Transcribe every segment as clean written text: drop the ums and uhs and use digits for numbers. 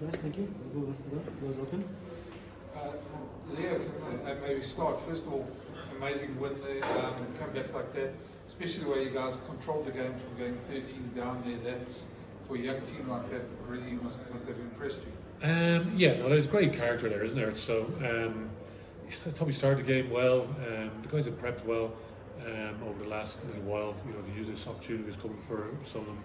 Nice, thank you. We'll go rest of that. Floor is open. Leo, can I maybe start? First of all, amazing win there, come back like that, especially the way you guys controlled the game from going 13 down there. That's, for a young team like that, really must have impressed you. Yeah, no, there's great character there, isn't there? So I thought we started the game well. The guys had prepped well over the last little while. You know, the user opportunity was coming for some of them.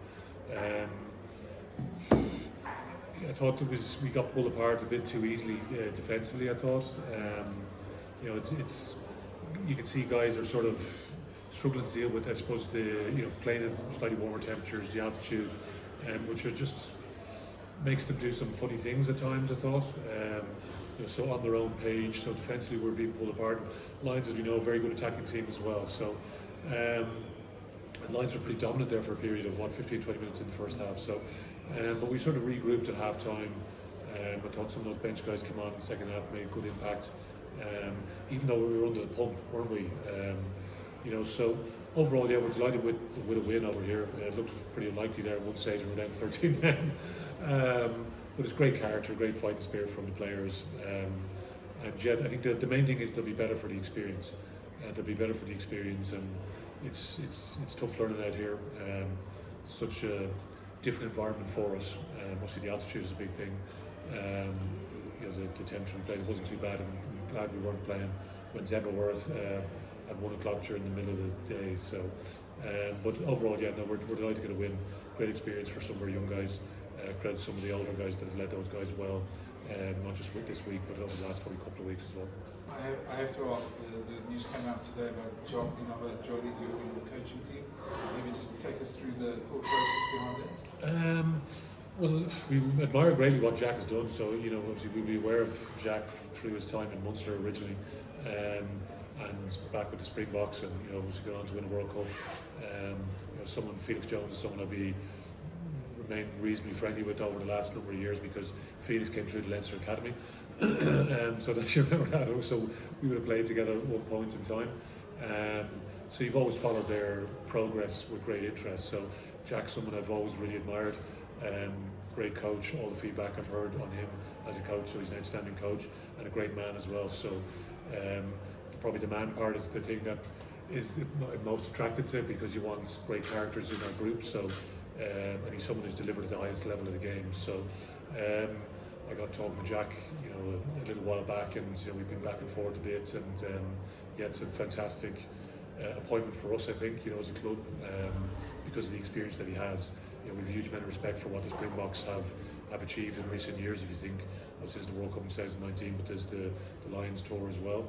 I thought we got pulled apart a bit too easily defensively. I thought, you know, it's you can see guys are sort of struggling to deal with, I suppose, playing at slightly warmer temperatures, the altitude, which are just makes them do some funny things at times. I thought, so on their own page. So defensively, we're being pulled apart. Lions, as we know, a very good attacking team as well. So. Lions were pretty dominant there for a period of 15-20 minutes in the first half. So, but we sort of regrouped at half time. I thought some of those bench guys came on in the second half, made good impact. Even though we were under the pump, weren't we? So overall, yeah, we're delighted with a win over here. It looked pretty unlikely there at one stage. We were down 13 men. But it's great character, great fighting spirit from the players. And yet, I think the main thing is they'll be better for the experience. They'll be better for the experience, and it's tough learning out here. Such a different environment for us. Obviously, the altitude is a big thing. The temperature we played wasn't too bad. I'm glad we weren't playing when Zebberworth at 1 o'clock during the middle of the day. So, but overall, yeah, no, we're delighted to get a win. Great experience for some of our young guys. Credit some of the older guys that have led those guys well. Not just with this week, but over the last probably couple of weeks as well. I have to ask, the news came out today about Jock joining your coaching team. Maybe just take us through the thought process behind that. Well, we admire greatly what Jack has done. So, obviously we'll be aware of Jack through his time in Munster originally, and back with the Springboks, and obviously going on to win a World Cup. Someone, Felix Jones, is someone I'll be remained reasonably friendly with over the last number of years, because Felix came through the Leinster Academy. So that you remember that. So we would have played together at one point in time. So you've always followed their progress with great interest. So Jack's someone I've always really admired. Great coach. All the feedback I've heard on him as a coach. So he's an outstanding coach and a great man as well. So probably the man part is the thing that is most attracted to, because you want great characters in our group. So and he's someone who's delivered at the highest level of the game. So I got talking to Jack, a little while back, and we've been back and forth a bit, and yeah, it's a fantastic appointment for us, I think, as a club, because of the experience that he has. We have a huge amount of respect for what the Springboks have achieved in recent years. If you think, there's the World Cup in 2019, but there's the Lions tour as well,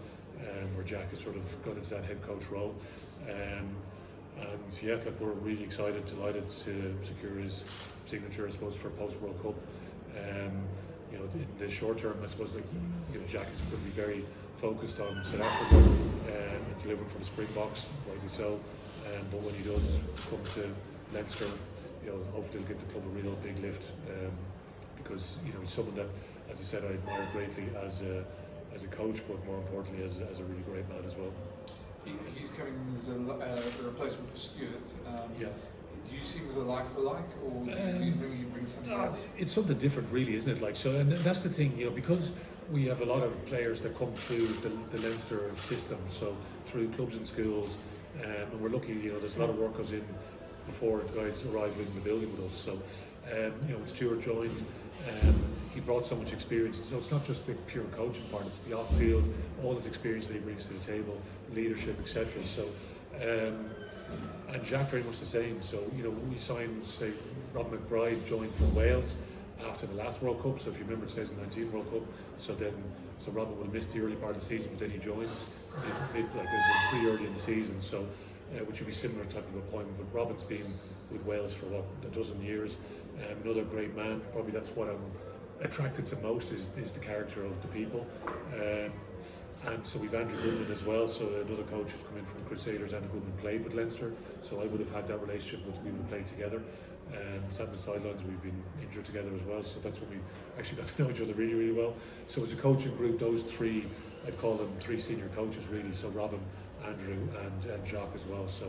where Jack has sort of got into that head coach role. And yeah, we're really excited, delighted to secure his signature, I suppose, for post World Cup. In the short term, I suppose, Jack is going to be very focused on South Africa and delivering for the Springboks, rightly so. But when he does come to Leinster, hopefully he'll give the club a real big lift, because he's someone that, as I said, I admire greatly as a coach, but more importantly as a really great man as well. He's coming in as a replacement for Stuart. Yeah. Do you see him as a like for like, or do you bring something else? It's something different, really, isn't it? And that's the thing, because we have a lot of players that come through the Leinster system, so through clubs and schools, and we're lucky, there's a lot of work goes in before the guys arrive in the building with us. So, when Stuart joined, he brought so much experience. So it's not just the pure coaching part; it's the off-field, all his experience that he brings to the table, leadership, etc. So, and Jack very much the same. So, we signed, say, Rob McBride joined from Wales after the last World Cup. So if you remember 2019 World Cup, so Robin would have missed the early part of the season, but then he joins it was pretty early in the season. So, which would be similar type of appointment. But Robin's been with Wales for a dozen years. Another great man. Probably that's what I'm attracted to most is the character of the people. And so we've Andrew Goodman as well, so another coach who's come in from Crusaders. Andrew Goodman played with Leinster, so I would have had that relationship we would have played together. Sat on the sidelines, we've been injured together as well, so that's when we actually got to know each other really, really well. So as a coaching group, those three, I'd call them three senior coaches really, so Robin, Andrew and Jock as well. So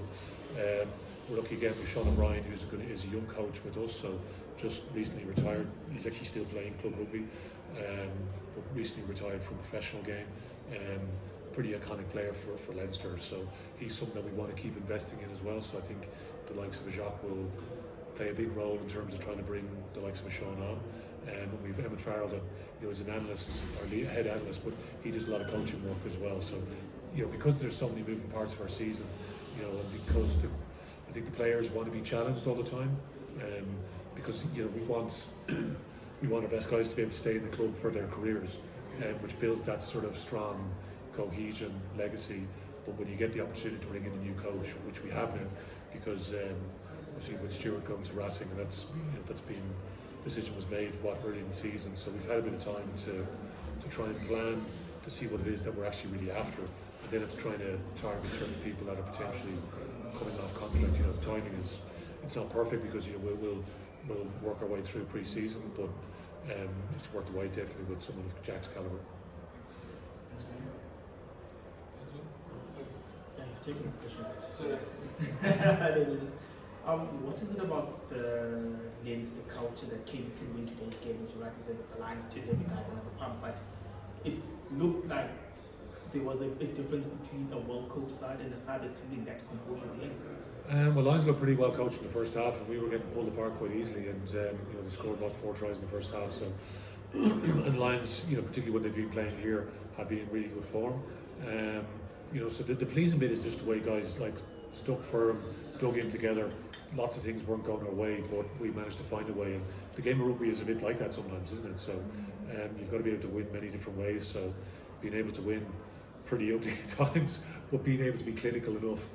we're lucky again with Sean O'Brien, who's a young coach with us, so just recently retired. He's actually still playing club rugby, but recently retired from a professional game. Pretty iconic player for Leinster, so he's something that we want to keep investing in as well. So I think the likes of a Jacques will play a big role in terms of trying to bring the likes of a Sean on. And we've Emmett Farrell that is an analyst, or head analyst, but he does a lot of coaching work as well. So because there's so many moving parts of our season, and because I think the players want to be challenged all the time, because we want our best guys to be able to stay in the club for their careers, which builds that sort of strong cohesion, legacy. But when you get the opportunity to bring in a new coach, which we have now, because obviously with Stuart going to Racing, and that's been, decision was made early in the season, so we've had a bit of time to try and plan to see what it is that we're actually really after, and then it's trying to target certain people that are potentially coming off contract. The timing it's not perfect because we'll work our way through pre-season, but it's worth the wait definitely with someone of Jack's calibre. Taking a question. So, what is it about the Leinster culture that came through in today's game? As you rightly said, the Lions took every guy on the pump, but it looked like there was a difference between a well-coached side and a side that's simply lacked composure at the end. Well, Lions looked pretty well coached in the first half, and we were getting pulled apart quite easily. And they scored about 4 tries in the first half. So, and Lions, particularly when they've been playing here, have been in really good form. So the pleasing bit is just the way guys stuck firm, dug in together. Lots of things weren't going our way, but we managed to find a way. And the game of rugby is a bit like that sometimes, isn't it? So you've got to be able to win many different ways. So being able to win pretty ugly at times, but being able to be clinical enough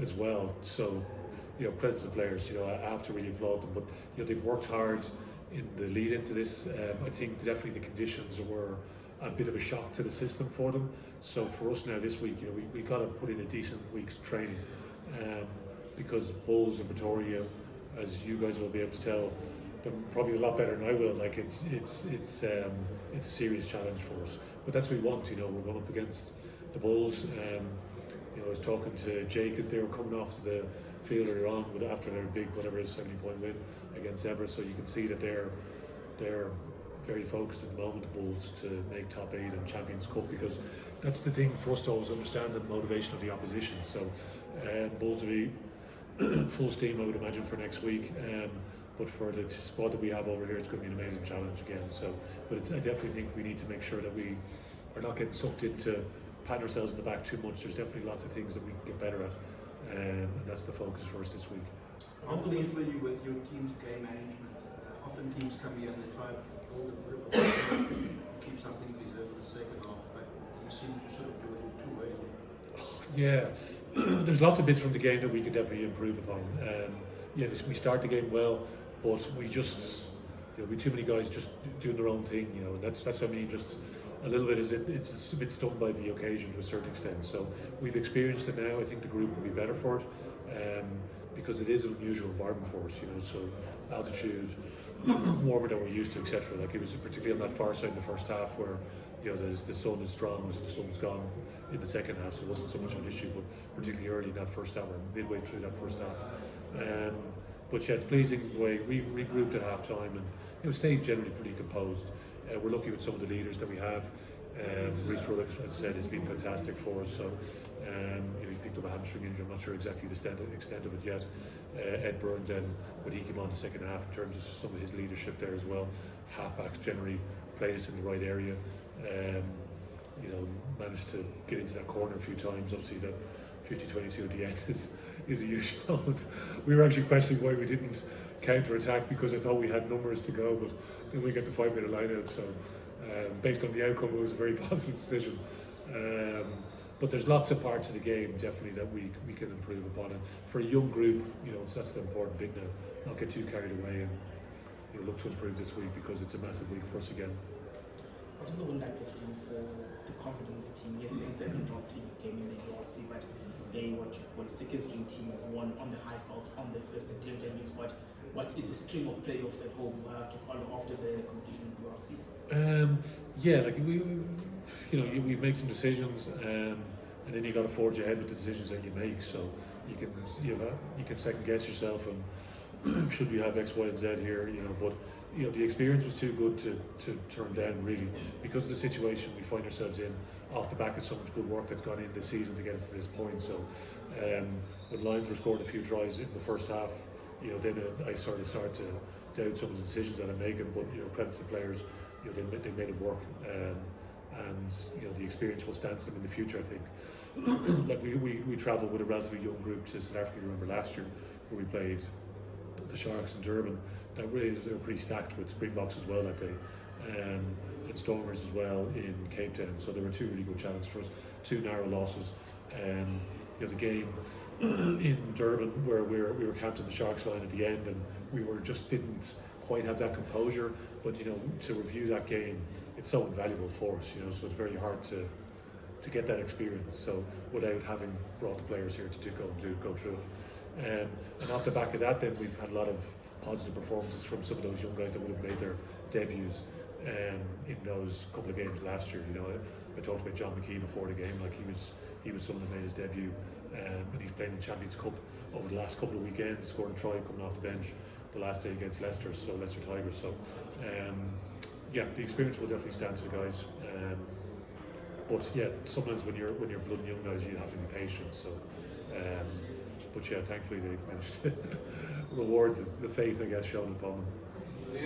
as well. So credit to the players. I have to really applaud them. But they've worked hard in the lead into this. I think definitely the conditions were a bit of a shock to the system for them. So for us now this week, we got to put in a decent week's training, because Bulls and Pretoria, as you guys will be able to tell, they're probably a lot better than I will. It's a serious challenge for us. But that's what we want. We're going up against the Bulls. I was talking to Jake as they were coming off the field earlier on after their big 70-point win against Everett. So you can see that they're very focused at the moment, the Bulls, to make top 8 and Champions Cup, because that's the thing for us to always understand, the motivation of the opposition. So Bulls will be full steam, I would imagine, for next week. But for the squad that we have over here, it's going to be an amazing challenge again. So, but I definitely think we need to make sure that we are not getting sucked into patting ourselves in the back too much. There's definitely lots of things that we can get better at, and that's the focus for us this week. How pleased were you with your team's game management? Often teams come here and they try to hold a bit of keep something reserved for the second half, but you seem to sort of do it in 2 ways. Yeah, there's lots of bits from the game that we could definitely improve upon. We start the game well, but we just, we too many guys just doing their own thing, and that's I mean, just a little bit it's a bit stung by the occasion to a certain extent. So we've experienced it now. I think the group will be better for it, because it is an unusual environment for us, so altitude, warmer than we're used to, etc. It was particularly on that far side in the first half where the sun is strong, the sun's gone in the second half, so it wasn't so much of an issue, but particularly early in that first hour, midway through that first half. But yeah, it's pleasing the way we regrouped at half time and stayed generally pretty composed. We're lucky with some of the leaders that we have. Reece Ruddock, as I said, has been fantastic for us. So he picked up a hamstring injury. I'm not sure exactly the extent of it yet. Ed Byrne then, when he came on the second half, in terms of some of his leadership there as well. Halfbacks generally played us in the right area. Managed to get into that corner a few times. Obviously that 50-22 at the end is a huge moment. We were actually questioning why we didn't counter-attack, because I thought we had numbers to go, but then we get the 5-minute line out. So based on the outcome, it was a very positive decision. But there's lots of parts of the game definitely that we can improve upon. And for a young group, that's the important thing now. Not get too carried away and look to improve this week, because it's a massive week for us again. What does the win like this do for the confidence of the team? Yes, they haven't dropped in the game in the URC, but what you call a second string team has won on the high felt on the first attempt, and you've got what is a string of playoffs at home to follow after the completion of the URC. We make some decisions, and then you got to forge ahead with the decisions that you make. So you can second guess yourself, and should we have X, Y, and Z here, you know, but you know the experience was too good to turn down really because of the situation we find ourselves in off the back of so much good work that's gone in this season to get us to this point. So when Lions were scoring a few tries in the first half, you know, then I sort of started to doubt some of the decisions that I'm making, but you know, credit to the players, you know, they made it work, and you know the experience will stand to them in the future, I think. Like we travelled with a relatively young group to South Africa, remember last year, where we played the Sharks in Durban. That really, they were pretty stacked with Springboks as well that day, and Stormers as well in Cape Town. So there were two really good challenges for us, two narrow losses. You know, the game in Durban where we were camped in the Sharks line at the end, and we didn't quite have that composure. But you know, to review that game, it's so invaluable for us. You know, so it's very hard to get that experience. So without having brought the players here to go through it, and off the back of that, then we've had a lot of positive performances from some of those young guys that would have made their debuts in those couple of games last year. You know, I talked about John McKee before the game, like he was someone that made his debut, and he's playing the Champions Cup over the last couple of weekends, scoring a try coming off the bench the last day against Leicester Tigers. So yeah, the experience will definitely stand to the guys. But yeah, sometimes when you're blood young guys, you have to be patient. So but yeah, thankfully they managed to reward the faith, I guess, shown upon them. Yeah,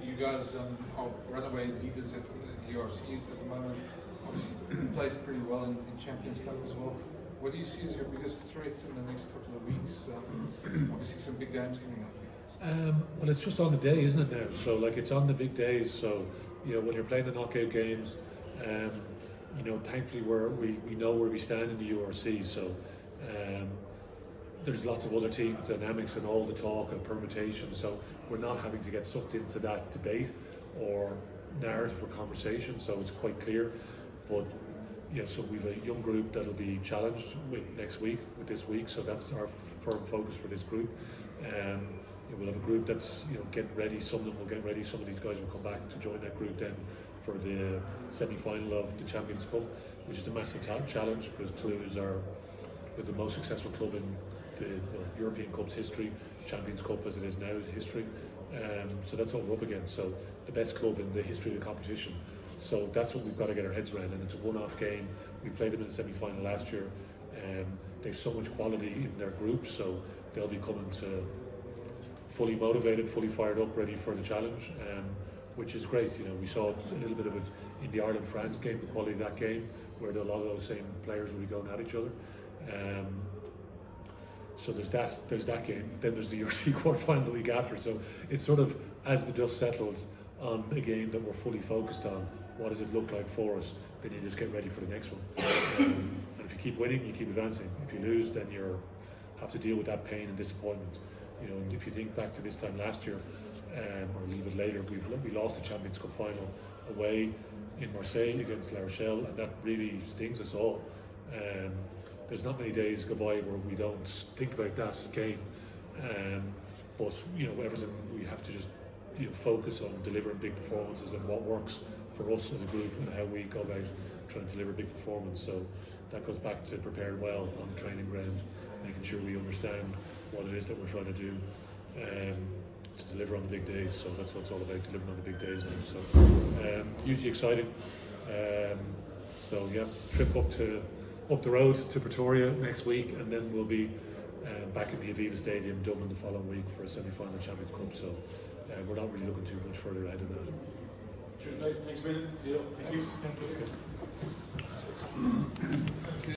you guys are runaway leaders at the URC at the moment. Obviously, plays pretty well in Champions Cup as well. What do you see as your biggest threat in the next couple of weeks? Obviously, some big games coming up for you guys. Well, it's just on the day, isn't it now? So, like, it's on the big days. So, you know, when you're playing the knockout games, you know, thankfully we know where we stand in the URC. So, there's lots of other team dynamics and all the talk and permutation. So, we're not having to get sucked into that debate or narrative or conversation. So, it's quite clear. But you know, so we've a young group that'll be challenged with this week. So that's our firm focus for this group. You know, we'll have a group that's, you know, getting ready. Some of them will get ready. Some of these guys will come back to join that group then for the semi-final of the Champions Cup, which is a massive challenge because Toulouse are with the most successful club in the European Cup's history, Champions Cup as it is now history. So that's what we're up against. So the best club in the history of the competition. So that's what we've got to get our heads around, and it's a one-off game. We played them in the semi-final last year. They have so much quality in their group, so they'll be coming to fully motivated, fully fired up, ready for the challenge, which is great. You know, we saw a little bit of it in the Ireland-France game, the quality of that game, where a lot of those same players will be going at each other. So there's that game. Then there's the URC quarterfinal the week after. So it's sort of as the dust settles on a game that we're fully focused on. What does it look like for us? Then you just get ready for the next one. And if you keep winning, you keep advancing. If you lose, then you have to deal with that pain and disappointment. You know, and if you think back to this time last year, or a little bit later, we lost the Champions Cup final away in Marseille against La Rochelle, and that really stings us all. There's not many days go by where we don't think about that game. But you know, everything we have to just, you know, focus on delivering big performances and what works for us as a group and how we go about trying to deliver big performance. So that goes back to preparing well on the training ground, making sure we understand what it is that we're trying to do to deliver on the big days. So that's what it's all about, delivering on the big days now. So hugely exciting. So yeah, trip up the road to Pretoria next week, and then we'll be back in the Aviva Stadium, Dublin, the following week for a semi-final Champions Cup. So we're not really looking too much further ahead of that. Cheers, guys. Thanks, William. Thank you.